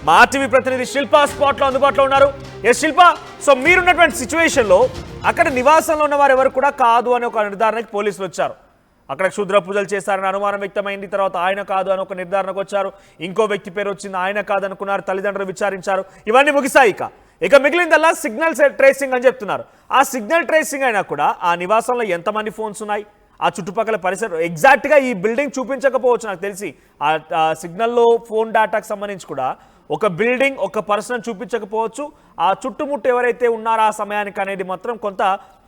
మా టీవీ ప్రతినిధి శిల్ప స్పాట్లో అందుబాటులో ఉన్నారు. ఎస్ శిల్ప, సో మీరున్నటువంటి సిచ్యువేషన్లో అక్కడ నివాసంలో ఉన్న వారు ఎవరు కూడా కాదు అని ఒక నిర్ధారణకి పోలీసులు వచ్చారు. అక్కడ క్షుద్ర పూజలు చేశారని అనుమానం వ్యక్తమైంది. తర్వాత ఆయన కాదు అని ఒక నిర్ధారణకు వచ్చారు. ఇంకో వ్యక్తి పేరు వచ్చింది, ఆయన కాదనుకున్నారు. తల్లిదండ్రులు విచారించారు. ఇవన్నీ ముగిసాయి. ఇక మిగిలిందల్లా సిగ్నల్ ట్రేసింగ్ అని చెప్తున్నారు. ఆ సిగ్నల్ ట్రేసింగ్ అయినా కూడా ఆ నివాసంలో ఎంతమంది ఫోన్స్ ఉన్నాయి, ఆ చుట్టుపక్కల పరిసరం ఎగ్జాక్ట్గా ఈ బిల్డింగ్ చూపించకపోవచ్చు. నాకు తెలిసి ఆ సిగ్నల్లో ఫోన్ డేటాకు సంబంధించి కూడా ఒక బిల్డింగ్ ఒక పర్సన్ చూపించకపోవచ్చు. ఆ చుట్టుముట్టు ఎవరైతే ఉన్నారో ఆ సమయానికి అనేది మాత్రం కొంత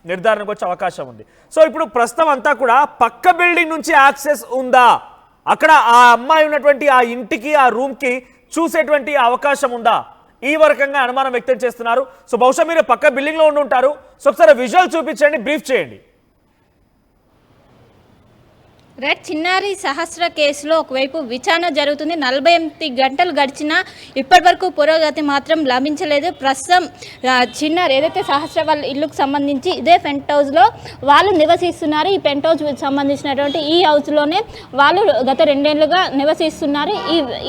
నిర్ధారణకు వచ్చే అవకాశం ఉంది. సో ఇప్పుడు ప్రస్తుతం అంతా కూడా పక్క బిల్డింగ్ నుంచి యాక్సెస్ ఉందా, అక్కడ ఆ అమ్మాయి ఉన్నటువంటి ఆ ఇంటికి ఆ రూమ్కి చూసేటువంటి అవకాశం ఉందా, ఈ రకంగా అనుమానం వ్యక్తం చేస్తున్నారు. సో బహుశా మీరు పక్క బిల్డింగ్లో ఉండి ఉంటారు. సో ఒకసారి విజువల్ చూపించండి, బ్రీఫ్ చేయండి. రైట్, చిన్నారి సహస్ర కేసులో ఒకవైపు విచారణ జరుగుతుంది. 48 గంటలు గడిచినా ఇప్పటి వరకు పురోగతి మాత్రం లభించలేదు. ప్రస్తుతం చిన్నారి ఏదైతే సహస్ర వాళ్ళ ఇల్లుకు సంబంధించి ఇదే పెంట్ హౌస్లో వాళ్ళు నివసిస్తున్నారు. ఈ పెంట్ హౌస్ సంబంధించినటువంటి ఈ హౌస్లోనే వాళ్ళు గత 2 ఏళ్ళుగా నివసిస్తున్నారు.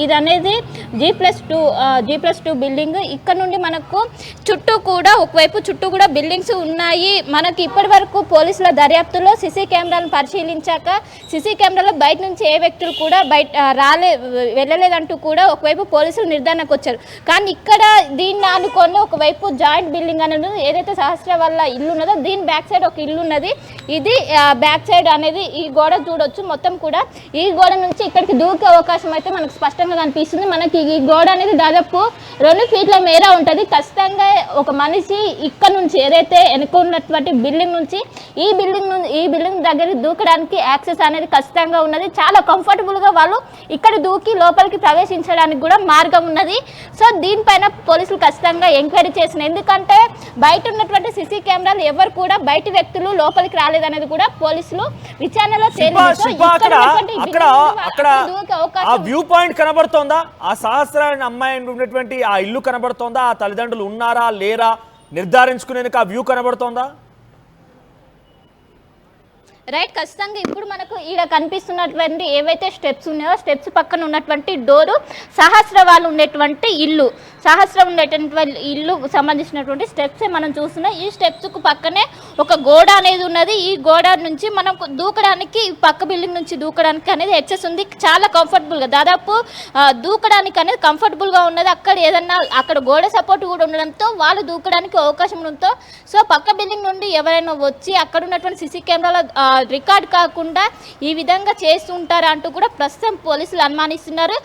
ఇది అనేది G+2 బిల్డింగ్. ఇక్కడ నుండి మనకు చుట్టూ కూడా బిల్డింగ్స్ ఉన్నాయి. మనకి ఇప్పటి వరకు పోలీసుల దర్యాప్తులో సీసీ కెమెరాలను పరిశీలించాక సీసీ కెమెరాలో బయట నుంచి ఏ వ్యక్తులు కూడా వెళ్ళలేదంటూ కూడా ఒకవైపు పోలీసులు నిర్ధారణకు వచ్చారు. కానీ ఇక్కడ దీన్ని ఆనుకొని ఒకవైపు జాయింట్ బిల్డింగ్ అనేది ఏదైతే సహస్ర వాళ్ళ ఇల్లు ఉన్నదో దీని బ్యాక్ సైడ్ ఒక ఇల్లు ఉన్నది. ఇది బ్యాక్ సైడ్ అనేది ఈ గోడ చూడొచ్చు. మొత్తం కూడా ఈ గోడ నుంచి ఇక్కడికి దూకే అవకాశం అయితే మనకు స్పష్టంగా కనిపిస్తుంది. మనకి ఈ గోడ అనేది దాదాపు 2 ఫీట్ల మేర ఉంటుంది. ఖచ్చితంగా ఒక మనిషి ఇక్కడ నుంచి ఏదైతే వెనుకున్నటువంటి బిల్డింగ్ నుంచి ఈ బిల్డింగ్ దగ్గరికి దూకడానికి యాక్సెస్ అనేది ఖచ్చితంగా ఉన్నది. చాలా కంఫర్టబుల్గా వాళ్ళు ఇక్కడ దూకి లోపలికి ప్రవేశించడానికి కూడా మార్గం ఉన్నది. సో దీనిపైన పోలీసులు ఖచ్చితంగా ఎంక్వైరీ చేసిన, ఎందుకంటే బయట ఉన్నటువంటి సీసీ కెమెరాలు ఎవరు కూడా బయట వ్యక్తులు లోపలికి రాలేదనేది కూడా పోలీసులు విచారణలో వ్యూ పాయింట్ కనబడుతోందా, ఆ సహస్ర అమ్మాయి ఉన్నటువంటి ఆ ఇల్లు కనబడుతోందా, ఆ తల్లిదండ్రులు ఉన్నారా లేరా నిర్ధారించుకునేందుకు ఆ వ్యూ కనబడుతోందా? రైట్, ఖచ్చితంగా ఇప్పుడు మనకు ఈడ కనిపిస్తున్నటువంటి ఏవైతే స్టెప్స్ ఉన్నాయో స్టెప్స్ పక్కన ఉన్నటువంటి డోరు సహస్ర వాళ్ళు ఉండేటువంటి ఇల్లు సంబంధించినటువంటి స్టెప్సే మనం చూస్తున్నాం. ఈ స్టెప్స్కు పక్కనే ఒక గోడ అనేది ఉన్నది. ఈ గోడ నుంచి మనం దూకడానికి పక్క బిల్డింగ్ నుంచి దూకడానికి అనేది యాక్సెస్ ఉంది. చాలా కంఫర్టబుల్గా దాదాపు దూకడానికి అనేది కంఫర్టబుల్గా ఉన్నది. అక్కడ గోడ సపోర్ట్ కూడా ఉండడంతో వాళ్ళు దూకడానికి అవకాశం ఉండడంతో సో పక్క బిల్డింగ్ నుండి ఎవరైనా వచ్చి అక్కడ ఉన్నటువంటి సీసీ కెమెరాల రికార్డ్ కాకుండా ఈ విధంగా చేస్తుంటారా అంటూ కూడా ప్రస్తుతం పోలీసులు అనుమానిస్తున్నారు.